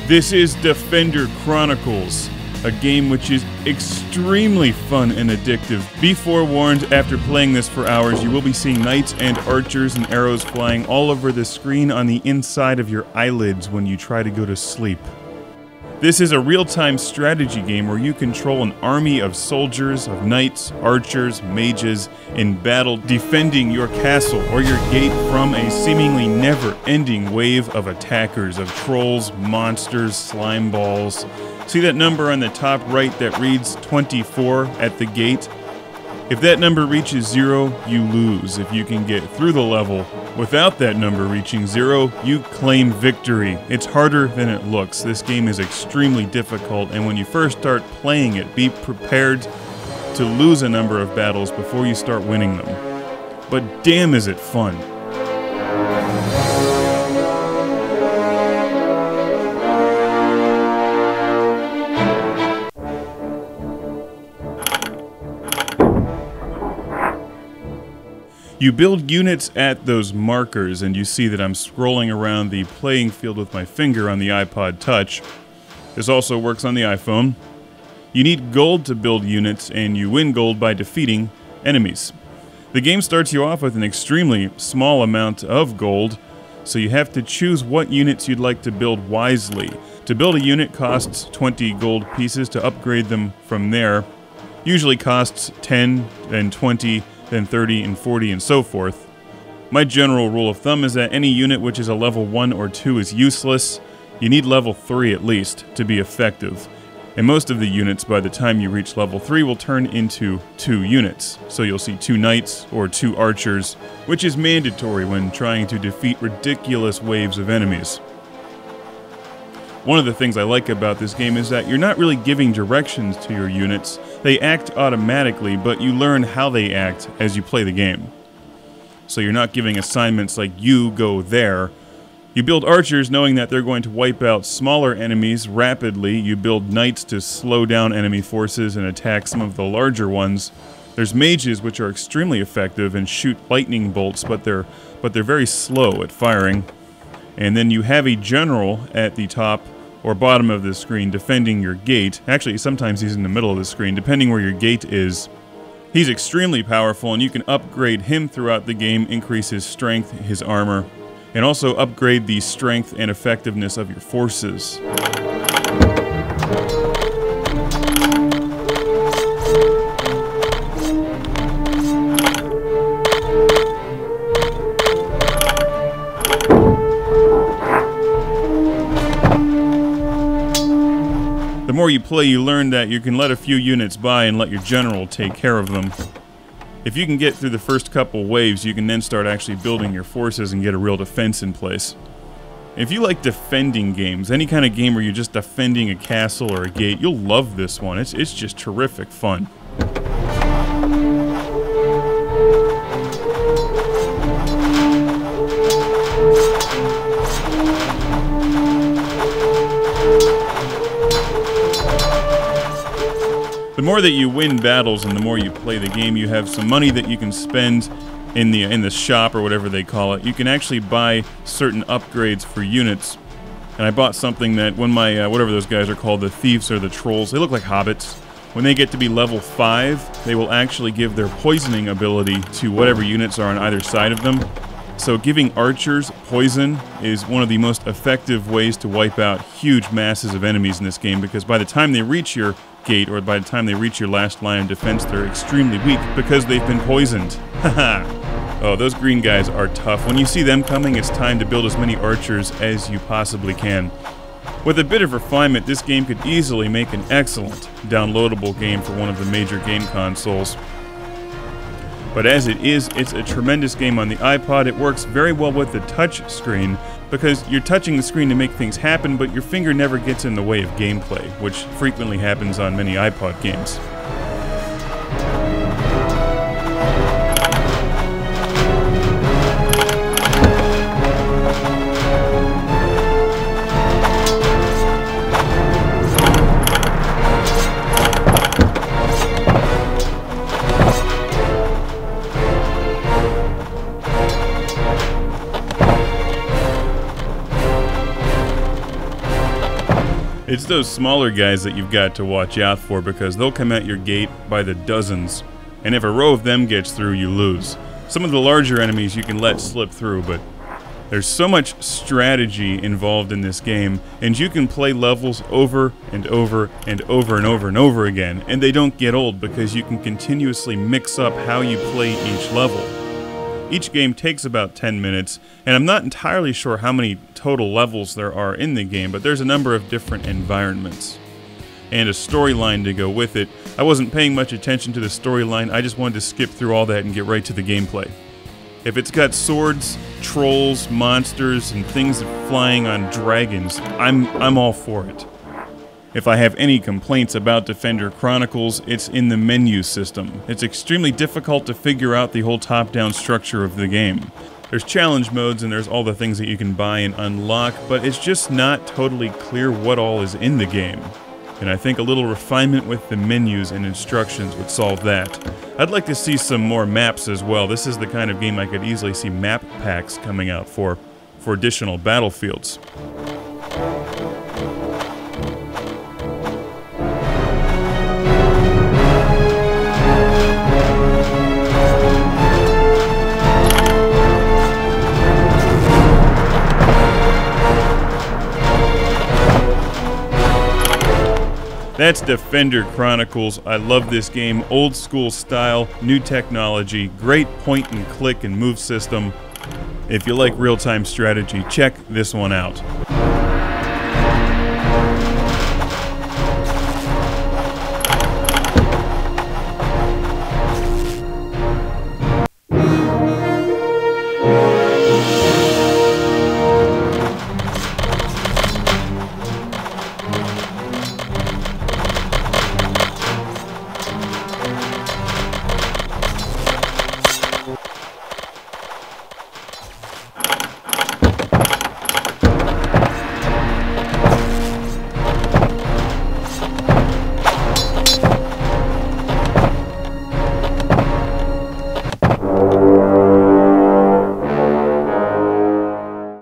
This is Defender Chronicles, a game which is extremely fun and addictive. Be forewarned, after playing this for hours, you will be seeing knights and archers and arrows flying all over the screen on the inside of your eyelids when you try to go to sleep. This is a real-time strategy game where you control an army of soldiers, of knights, archers, mages, in battle defending your castle or your gate from a seemingly never-ending wave of attackers, of trolls, monsters, slime balls. See that number on the top right that reads 24 at the gate? If that number reaches 0, you lose. If you can get through the level without that number reaching 0, you claim victory. It's harder than it looks. This game is extremely difficult, and when you first start playing it, be prepared to lose a number of battles before you start winning them. But damn is it fun. You build units at those markers, and you see that I'm scrolling around the playing field with my finger on the iPod Touch. This also works on the iPhone. You need gold to build units, and you win gold by defeating enemies. The game starts you off with an extremely small amount of gold, so you have to choose what units you'd like to build wisely. To build a unit costs 20 gold pieces. To upgrade them from there usually costs 10, then 20, then 30 and 40 and so forth. My general rule of thumb is that any unit which is a level 1 or 2 is useless. You need level 3 at least to be effective. And most of the units by the time you reach level 3 will turn into 2 units. So you'll see 2 knights or 2 archers, which is mandatory when trying to defeat ridiculous waves of enemies. One of the things I like about this game is that you're not really giving directions to your units. They act automatically, but you learn how they act as you play the game. So you're not giving assignments like you go there. You build archers knowing that they're going to wipe out smaller enemies rapidly. You build knights to slow down enemy forces and attack some of the larger ones. There's mages which are extremely effective and shoot lightning bolts, but they're very slow at firing. And then you have a general at the top or bottom of the screen defending your gate. Actually, sometimes he's in the middle of the screen, depending where your gate is. He's extremely powerful, and you can upgrade him throughout the game, increase his strength, his armor, and also upgrade the strength and effectiveness of your forces. The more you play, you learn that you can let a few units by and let your general take care of them. If you can get through the first couple waves, you can then start actually building your forces and get a real defense in place. If you like defending games, any kind of game where you're just defending a castle or a gate, you'll love this one. It's just terrific fun. The more that you win battles and the more you play the game, you have some money that you can spend in the shop or whatever they call it. You can actually buy certain upgrades for units. And I bought something that when my, whatever those guys are called, the thieves or the trolls, they look like hobbits. When they get to be level 5, they will actually give their poisoning ability to whatever units are on either side of them. So giving archers poison is one of the most effective ways to wipe out huge masses of enemies in this game, because by the time they reach your gate, or by the time they reach your last line of defense, they're extremely weak because they've been poisoned. Haha! Oh, those green guys are tough. When you see them coming, it's time to build as many archers as you possibly can. With a bit of refinement, this game could easily make an excellent downloadable game for one of the major game consoles. But as it is, it's a tremendous game on the iPod. It works very well with the touch screen because you're touching the screen to make things happen, but your finger never gets in the way of gameplay, which frequently happens on many iPod games. It's those smaller guys that you've got to watch out for because they'll come at your gate by the dozens, and if a row of them gets through, you lose. Some of the larger enemies you can let slip through, but there's so much strategy involved in this game, and you can play levels over and over and over and over and over again, and they don't get old because you can continuously mix up how you play each level. Each game takes about 10 minutes, and I'm not entirely sure how many total levels there are in the game, but there's a number of different environments. And a storyline to go with it. I wasn't paying much attention to the storyline, I just wanted to skip through all that and get right to the gameplay. If it's got swords, trolls, monsters, and things flying on dragons, I'm all for it. If I have any complaints about Defender Chronicles, it's in the menu system. It's extremely difficult to figure out the whole top-down structure of the game. There's challenge modes and there's all the things that you can buy and unlock, but it's just not totally clear what all is in the game. And I think a little refinement with the menus and instructions would solve that. I'd like to see some more maps as well. This is the kind of game I could easily see map packs coming out for additional battlefields. That's Defender Chronicles. I love this game. Old school style, new technology, great point and click and move system. If you like real-time strategy, check this one out.